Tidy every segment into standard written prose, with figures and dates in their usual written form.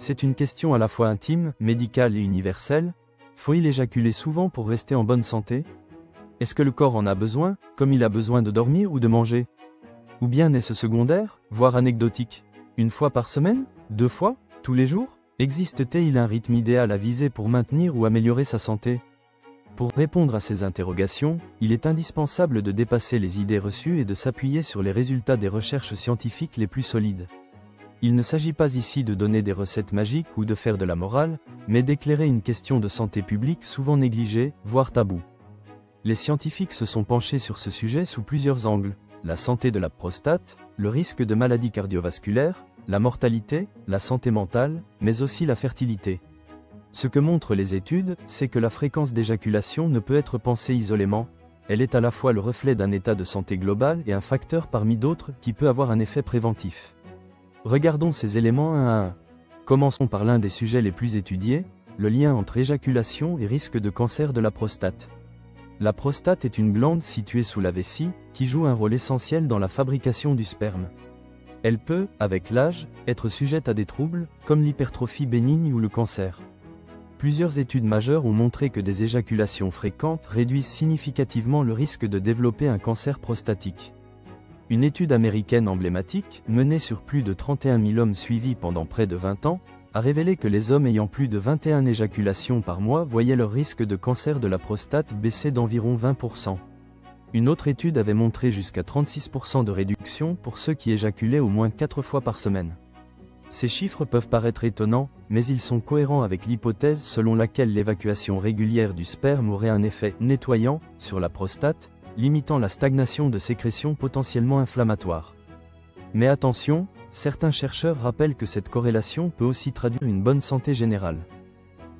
C'est une question à la fois intime, médicale et universelle. Faut-il éjaculer souvent pour rester en bonne santé? Est-ce que le corps en a besoin, comme il a besoin de dormir ou de manger? Ou bien est-ce secondaire, voire anecdotique? Une fois par semaine? 2 fois? Tous les jours? Existe-t-il un rythme idéal à viser pour maintenir ou améliorer sa santé? Pour répondre à ces interrogations, il est indispensable de dépasser les idées reçues et de s'appuyer sur les résultats des recherches scientifiques les plus solides. Il ne s'agit pas ici de donner des recettes magiques ou de faire de la morale, mais d'éclairer une question de santé publique souvent négligée, voire taboue. Les scientifiques se sont penchés sur ce sujet sous plusieurs angles: la santé de la prostate, le risque de maladies cardiovasculaires, la mortalité, la santé mentale, mais aussi la fertilité. Ce que montrent les études, c'est que la fréquence d'éjaculation ne peut être pensée isolément, elle est à la fois le reflet d'un état de santé global et un facteur parmi d'autres qui peut avoir un effet préventif. Regardons ces éléments un à un. Commençons par l'un des sujets les plus étudiés, le lien entre éjaculation et risque de cancer de la prostate. La prostate est une glande située sous la vessie, qui joue un rôle essentiel dans la fabrication du sperme. Elle peut, avec l'âge, être sujette à des troubles, comme l'hypertrophie bénigne ou le cancer. Plusieurs études majeures ont montré que des éjaculations fréquentes réduisent significativement le risque de développer un cancer prostatique. Une étude américaine emblématique, menée sur plus de 31 000 hommes suivis pendant près de 20 ans, a révélé que les hommes ayant plus de 21 éjaculations par mois voyaient leur risque de cancer de la prostate baisser d'environ 20%. Une autre étude avait montré jusqu'à 36% de réduction pour ceux qui éjaculaient au moins 4 fois par semaine. Ces chiffres peuvent paraître étonnants, mais ils sont cohérents avec l'hypothèse selon laquelle l'évacuation régulière du sperme aurait un effet nettoyant sur la prostate, limitant la stagnation de sécrétions potentiellement inflammatoires. Mais attention, certains chercheurs rappellent que cette corrélation peut aussi traduire une bonne santé générale.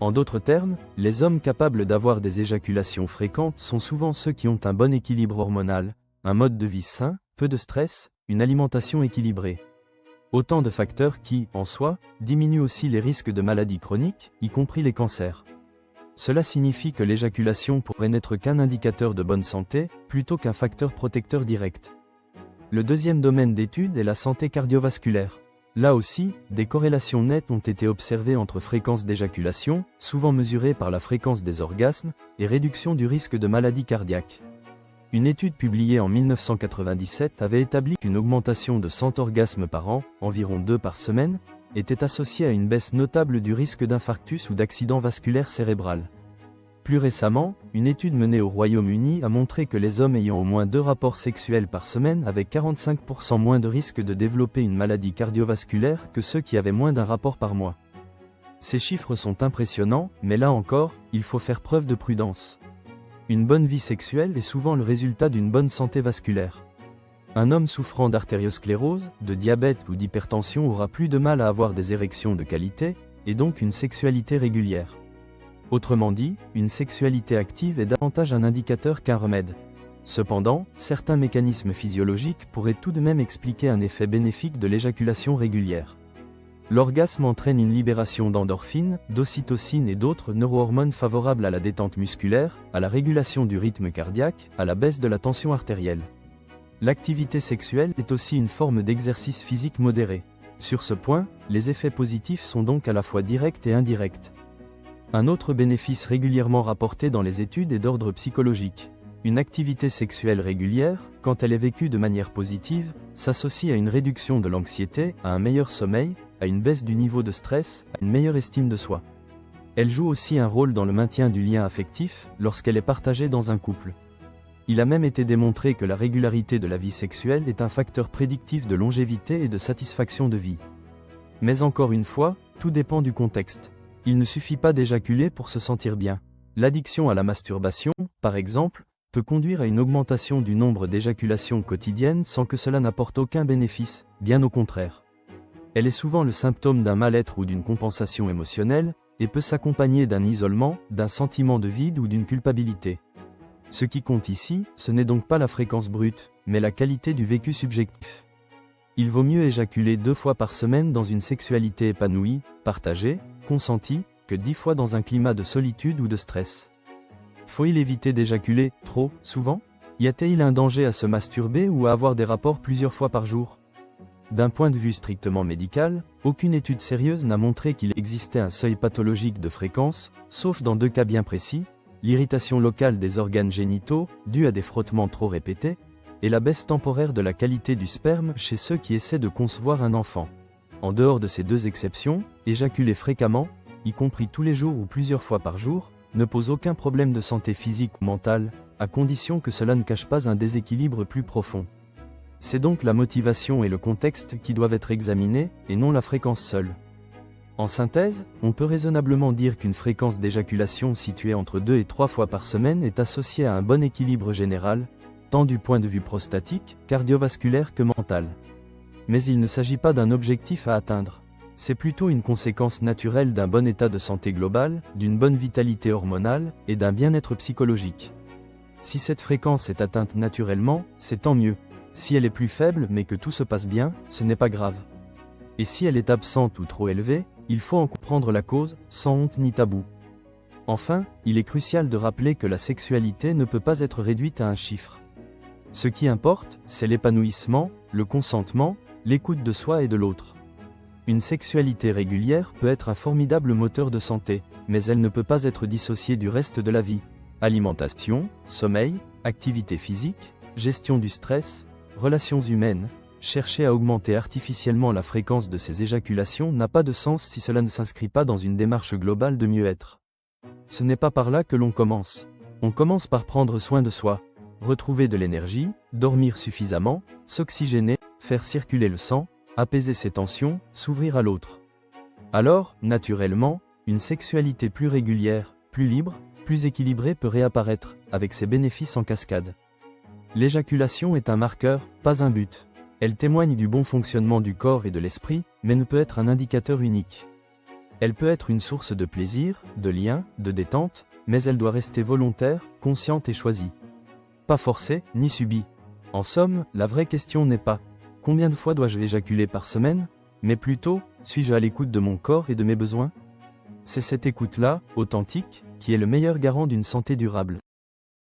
En d'autres termes, les hommes capables d'avoir des éjaculations fréquentes sont souvent ceux qui ont un bon équilibre hormonal, un mode de vie sain, peu de stress, une alimentation équilibrée. Autant de facteurs qui, en soi, diminuent aussi les risques de maladies chroniques, y compris les cancers. Cela signifie que l'éjaculation pourrait n'être qu'un indicateur de bonne santé, plutôt qu'un facteur protecteur direct. Le deuxième domaine d'étude est la santé cardiovasculaire. Là aussi, des corrélations nettes ont été observées entre fréquence d'éjaculation, souvent mesurée par la fréquence des orgasmes, et réduction du risque de maladie cardiaque. Une étude publiée en 1997 avait établi qu'une augmentation de 100 orgasmes par an, environ 2 par semaine, était associée à une baisse notable du risque d'infarctus ou d'accident vasculaire cérébral. Plus récemment, une étude menée au Royaume-Uni a montré que les hommes ayant au moins 2 rapports sexuels par semaine avaient 45% moins de risque de développer une maladie cardiovasculaire que ceux qui avaient moins d'un rapport par mois. Ces chiffres sont impressionnants, mais là encore, il faut faire preuve de prudence. Une bonne vie sexuelle est souvent le résultat d'une bonne santé vasculaire. Un homme souffrant d'artériosclérose, de diabète ou d'hypertension aura plus de mal à avoir des érections de qualité, et donc une sexualité régulière. Autrement dit, une sexualité active est davantage un indicateur qu'un remède. Cependant, certains mécanismes physiologiques pourraient tout de même expliquer un effet bénéfique de l'éjaculation régulière. L'orgasme entraîne une libération d'endorphines, d'ocytocine et d'autres neurohormones favorables à la détente musculaire, à la régulation du rythme cardiaque, à la baisse de la tension artérielle. L'activité sexuelle est aussi une forme d'exercice physique modéré. Sur ce point, les effets positifs sont donc à la fois directs et indirects. Un autre bénéfice régulièrement rapporté dans les études est d'ordre psychologique. Une activité sexuelle régulière, quand elle est vécue de manière positive, s'associe à une réduction de l'anxiété, à un meilleur sommeil, à une baisse du niveau de stress, à une meilleure estime de soi. Elle joue aussi un rôle dans le maintien du lien affectif, lorsqu'elle est partagée dans un couple. Il a même été démontré que la régularité de la vie sexuelle est un facteur prédictif de longévité et de satisfaction de vie. Mais encore une fois, tout dépend du contexte. Il ne suffit pas d'éjaculer pour se sentir bien. L'addiction à la masturbation, par exemple, peut conduire à une augmentation du nombre d'éjaculations quotidiennes sans que cela n'apporte aucun bénéfice, bien au contraire. Elle est souvent le symptôme d'un mal-être ou d'une compensation émotionnelle, et peut s'accompagner d'un isolement, d'un sentiment de vide ou d'une culpabilité. Ce qui compte ici, ce n'est donc pas la fréquence brute, mais la qualité du vécu subjectif. Il vaut mieux éjaculer 2 fois par semaine dans une sexualité épanouie, partagée, consentie, que 10 fois dans un climat de solitude ou de stress. Faut-il éviter d'éjaculer trop souvent? Y a-t-il un danger à se masturber ou à avoir des rapports plusieurs fois par jour? D'un point de vue strictement médical, aucune étude sérieuse n'a montré qu'il existait un seuil pathologique de fréquence, sauf dans 2 cas bien précis, l'irritation locale des organes génitaux, due à des frottements trop répétés, et la baisse temporaire de la qualité du sperme chez ceux qui essaient de concevoir un enfant. En dehors de ces 2 exceptions, éjaculer fréquemment, y compris tous les jours ou plusieurs fois par jour, ne pose aucun problème de santé physique ou mentale, à condition que cela ne cache pas un déséquilibre plus profond. C'est donc la motivation et le contexte qui doivent être examinés, et non la fréquence seule. En synthèse, on peut raisonnablement dire qu'une fréquence d'éjaculation située entre 2 et 3 fois par semaine est associée à un bon équilibre général, tant du point de vue prostatique, cardiovasculaire que mental. Mais il ne s'agit pas d'un objectif à atteindre. C'est plutôt une conséquence naturelle d'un bon état de santé global, d'une bonne vitalité hormonale, et d'un bien-être psychologique. Si cette fréquence est atteinte naturellement, c'est tant mieux. Si elle est plus faible mais que tout se passe bien, ce n'est pas grave. Et si elle est absente ou trop élevée, il faut en comprendre la cause, sans honte ni tabou. Enfin, il est crucial de rappeler que la sexualité ne peut pas être réduite à un chiffre. Ce qui importe, c'est l'épanouissement, le consentement, l'écoute de soi et de l'autre. Une sexualité régulière peut être un formidable moteur de santé, mais elle ne peut pas être dissociée du reste de la vie. Alimentation, sommeil, activité physique, gestion du stress, relations humaines, chercher à augmenter artificiellement la fréquence de ces éjaculations n'a pas de sens si cela ne s'inscrit pas dans une démarche globale de mieux-être. Ce n'est pas par là que l'on commence. On commence par prendre soin de soi, retrouver de l'énergie, dormir suffisamment, s'oxygéner, faire circuler le sang, apaiser ses tensions, s'ouvrir à l'autre. Alors, naturellement, une sexualité plus régulière, plus libre, plus équilibrée peut réapparaître, avec ses bénéfices en cascade. L'éjaculation est un marqueur, pas un but. Elle témoigne du bon fonctionnement du corps et de l'esprit, mais ne peut être un indicateur unique. Elle peut être une source de plaisir, de lien, de détente, mais elle doit rester volontaire, consciente et choisie. Pas forcée, ni subie. En somme, la vraie question n'est pas « Combien de fois dois-je éjaculer par semaine ?», mais plutôt « Suis-je à l'écoute de mon corps et de mes besoins ?» C'est cette écoute-là, authentique, qui est le meilleur garant d'une santé durable.